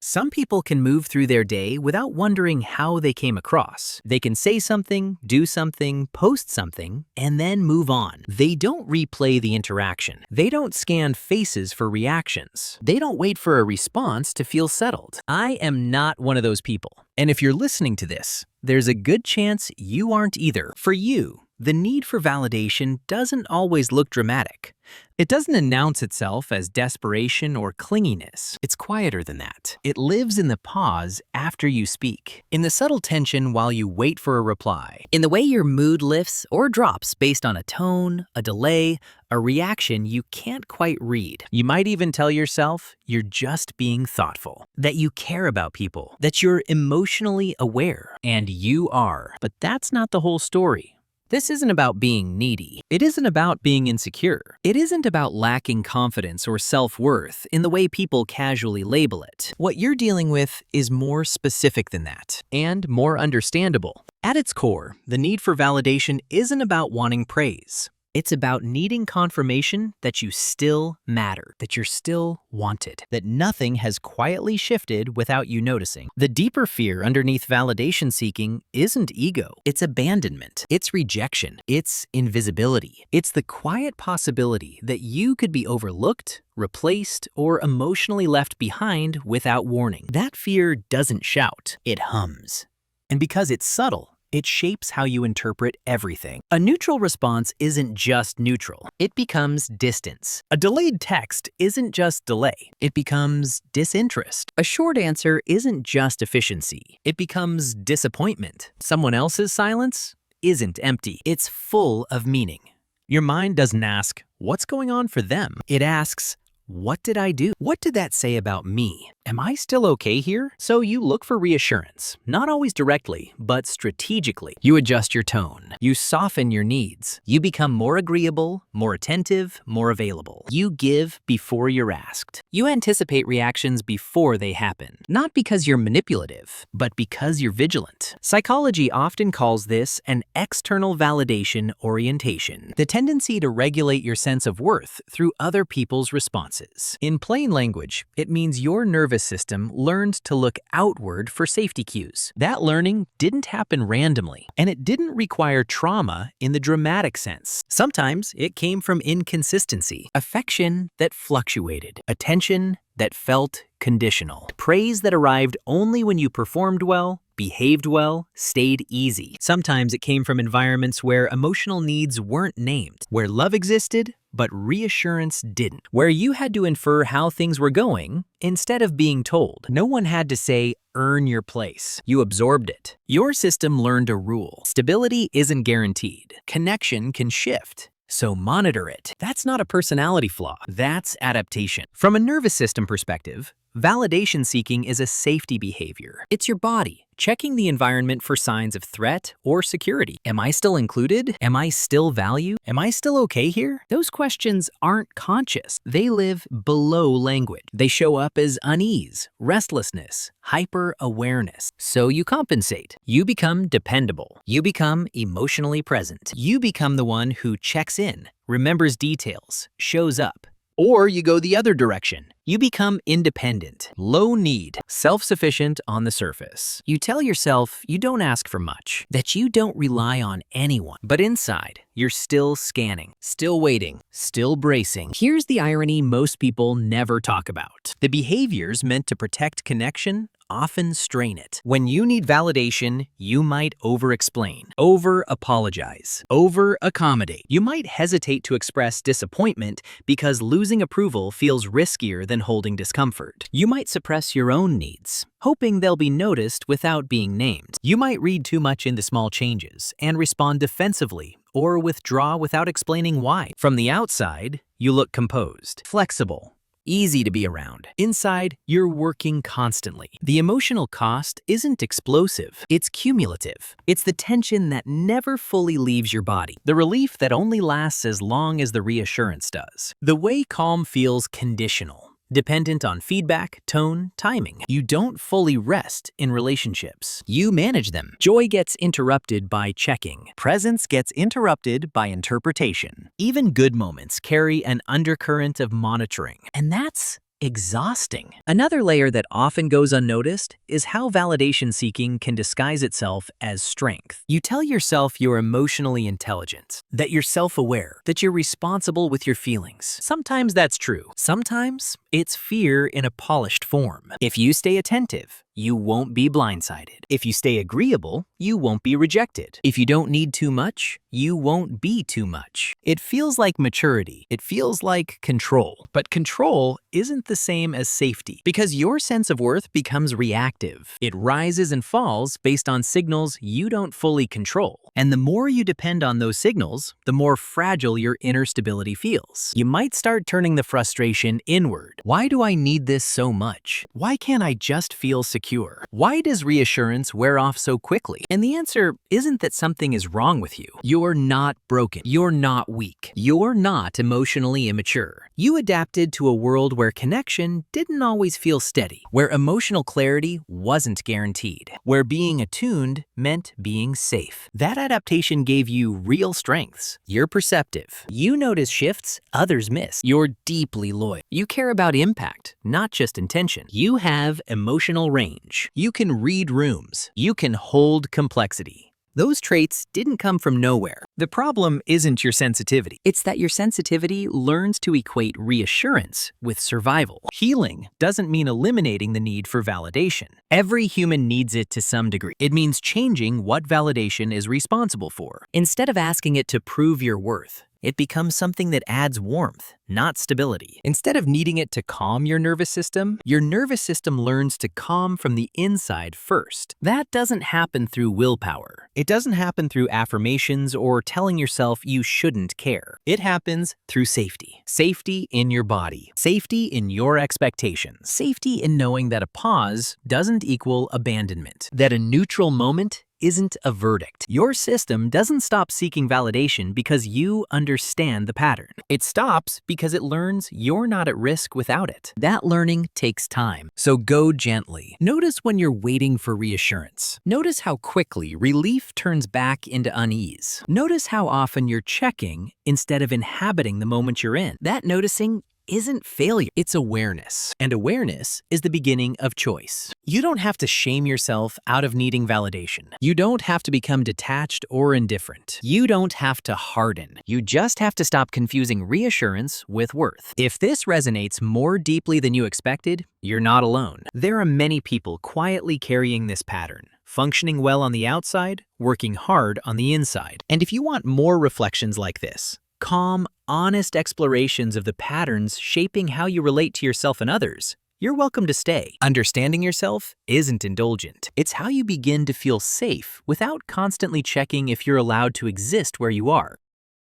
Some people can move through their day without wondering how they came across. They can say something, do something, post something, and then move on. They don't replay the interaction. They don't scan faces for reactions. They don't wait for a response to feel settled. I am not one of those people. And if you're listening to this, there's a good chance you aren't either. For you, the need for validation doesn't always look dramatic. It doesn't announce itself as desperation or clinginess. It's quieter than that. It lives in the pause after you speak, in the subtle tension while you wait for a reply, in the way your mood lifts or drops based on a tone, a delay, a reaction you can't quite read. You might even tell yourself you're just being thoughtful, that you care about people, that you're emotionally aware, and you are. But that's not the whole story. This isn't about being needy. It isn't about being insecure. It isn't about lacking confidence or self-worth in the way people casually label it. What you're dealing with is more specific than that, and more understandable. At its core, the need for validation isn't about wanting praise. It's about needing confirmation that you still matter, that you're still wanted, that nothing has quietly shifted without you noticing. The deeper fear underneath validation seeking isn't ego, it's abandonment, it's rejection, it's invisibility. It's the quiet possibility that you could be overlooked, replaced, or emotionally left behind without warning. That fear doesn't shout, it hums. And because it's subtle, it shapes how you interpret everything. A neutral response isn't just neutral. It becomes distance. A delayed text isn't just delay. It becomes disinterest. A short answer isn't just efficiency. It becomes disappointment. Someone else's silence isn't empty. It's full of meaning. Your mind doesn't ask, what's going on for them? It asks, what did I do? What did that say about me? Am I still okay here? So you look for reassurance, not always directly, but strategically. You adjust your tone. You soften your needs. You become more agreeable, more attentive, more available. You give before you're asked. You anticipate reactions before they happen. Not because you're manipulative, but because you're vigilant. Psychology often calls this an external validation orientation, the tendency to regulate your sense of worth through other people's responses. In plain language, it means your nervous system learned to look outward for safety cues. That learning didn't happen randomly, and it didn't require trauma in the dramatic sense. Sometimes it came from inconsistency, affection that fluctuated, attention that felt conditional, praise that arrived only when you performed well, behaved well, stayed easy. Sometimes it came from environments where emotional needs weren't named, where love existed, but reassurance didn't, where you had to infer how things were going instead of being told. No one had to say, earn your place. You absorbed it. Your system learned a rule. Stability isn't guaranteed. Connection can shift. So monitor it. That's not a personality flaw. That's adaptation. From a nervous system perspective, validation seeking is a safety behavior. It's your body checking the environment for signs of threat or security. Am I still included? Am I still valued? Am I still okay here? Those questions aren't conscious. They live below language. They show up as unease, restlessness, hyper-awareness. So you compensate. You become dependable. You become emotionally present. You become the one who checks in, remembers details, shows up. Or you go the other direction. You become independent, low need, self-sufficient on the surface. You tell yourself you don't ask for much, that you don't rely on anyone. But inside, you're still scanning, still waiting, still bracing. Here's the irony most people never talk about. The behaviors meant to protect connection often strain it. When you need validation, you might over-explain, over-apologize, over-accommodate. You might hesitate to express disappointment because losing approval feels riskier than holding discomfort. You might suppress your own needs, hoping they'll be noticed without being named. You might read too much into small changes and respond defensively or withdraw without explaining why. From the outside, you look composed, flexible, easy to be around. Inside, you're working constantly. The emotional cost isn't explosive, it's cumulative. It's the tension that never fully leaves your body, the relief that only lasts as long as the reassurance does. The way calm feels conditional, dependent on feedback, tone, timing. You don't fully rest in relationships. You manage them. Joy gets interrupted by checking. Presence gets interrupted by interpretation. Even good moments carry an undercurrent of monitoring. And that's exhausting. Another layer that often goes unnoticed is how validation seeking can disguise itself as strength. You tell yourself you're emotionally intelligent, that you're self-aware, that you're responsible with your feelings. Sometimes that's true. Sometimes it's fear in a polished form. If you stay attentive, you won't be blindsided. If you stay agreeable, you won't be rejected. If you don't need too much, you won't be too much. It feels like maturity. It feels like control. But control isn't the same as safety, because your sense of worth becomes reactive. It rises and falls based on signals you don't fully control. And the more you depend on those signals, the more fragile your inner stability feels. You might start turning the frustration inward. Why do I need this so much? Why can't I just feel secure? Why does reassurance wear off so quickly? And the answer isn't that something is wrong with you. You're not broken. You're not weak. You're not emotionally immature. You adapted to a world where connection didn't always feel steady, where emotional clarity wasn't guaranteed, where being attuned meant being safe. That adaptation gave you real strengths. You're perceptive. You notice shifts others miss. You're deeply loyal. You care about impact, not just intention. You have emotional range. You can read rooms. You can hold complexity. Those traits didn't come from nowhere. The problem isn't your sensitivity. It's that your sensitivity learns to equate reassurance with survival. Healing doesn't mean eliminating the need for validation. Every human needs it to some degree. It means changing what validation is responsible for. Instead of asking it to prove your worth, it becomes something that adds warmth, not stability. Instead of needing it to calm your nervous system learns to calm from the inside first. That doesn't happen through willpower. It doesn't happen through affirmations or telling yourself you shouldn't care. It happens through safety. Safety in your body. Safety in your expectations. Safety in knowing that a pause doesn't equal abandonment. That a neutral moment isn't a verdict. Your system doesn't stop seeking validation because you understand the pattern. It stops because it learns you're not at risk without it. That learning takes time, so go gently. Notice when you're waiting for reassurance. Notice how quickly relief turns back into unease. Notice how often you're checking instead of inhabiting the moment you're in. That noticing isn't failure, it's awareness. And awareness is the beginning of choice. You don't have to shame yourself out of needing validation. You don't have to become detached or indifferent. You don't have to harden. You just have to stop confusing reassurance with worth. If this resonates more deeply than you expected, you're not alone. There are many people quietly carrying this pattern, functioning well on the outside, working hard on the inside. And if you want more reflections like this, calm, honest explorations of the patterns shaping how you relate to yourself and others, you're welcome to stay. Understanding yourself isn't indulgent. It's how you begin to feel safe without constantly checking if you're allowed to exist where you are.